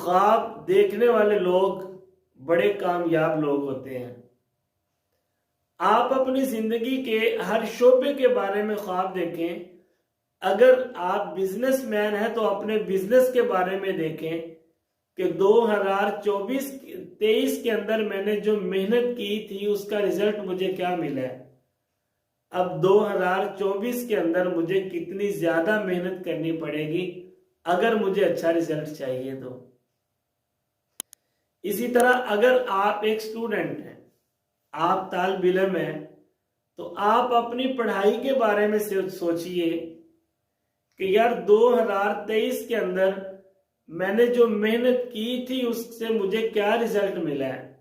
ख्वाब देखने वाले लोग बड़े कामयाब लोग होते हैं। आप अपनी जिंदगी के हर शोबे के बारे में ख्वाब देखें। अगर आप बिजनेसमैन हैं तो अपने बिजनेस के बारे में देखें कि 2024-23 के अंदर मैंने जो मेहनत की थी उसका रिजल्ट मुझे क्या मिला है। अब 2024 के अंदर मुझे कितनी ज्यादा मेहनत करनी पड़ेगी अगर मुझे अच्छा रिजल्ट चाहिए तो। इसी तरह अगर आप एक स्टूडेंट हैं, आप तालिब इल्म हैं, तो आप अपनी पढ़ाई के बारे में सोचिए कि यार 2023 के अंदर मैंने जो मेहनत की थी उससे मुझे क्या रिजल्ट मिला है।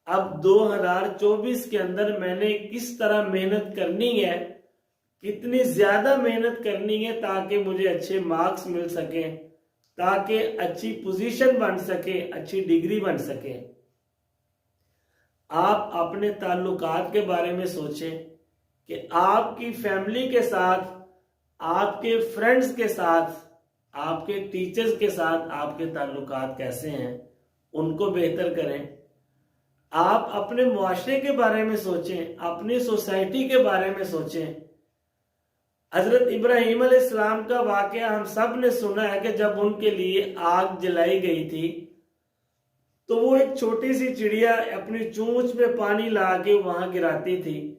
अब 2024 के अंदर मैंने किस तरह मेहनत करनी है, कितनी ज्यादा मेहनत करनी है ताकि मुझे अच्छे मार्क्स मिल सके, ताकि अच्छी पोजीशन बन सके, अच्छी डिग्री बन सके। आप अपने ताल्लुकात के बारे में सोचें कि आपकी फैमिली के साथ, आपके फ्रेंड्स के साथ, आपके टीचर्स के साथ आपके ताल्लुकात कैसे हैं, उनको बेहतर करें। आप अपने मुआशरे के बारे में सोचें, अपनी सोसाइटी के बारे में सोचें। हजरत इब्राहिम अलैहिस्सलाम का वाकया हम सब ने सुना है कि जब उनके लिए आग जलाई गई थी तो वो एक छोटी सी चिड़िया अपनी चोंच में पानी ला के वहां गिराती थी।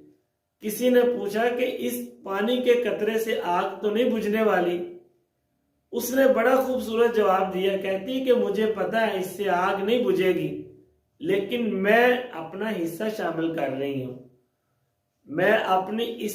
किसी ने पूछा कि इस पानी के कतरे से आग तो नहीं बुझने वाली। उसने बड़ा खूबसूरत जवाब दिया, कहती कि मुझे पता है इससे आग नहीं बुझेगी, लेकिन मैं अपना हिस्सा शामिल कर रही हूं। मैं अपनी इस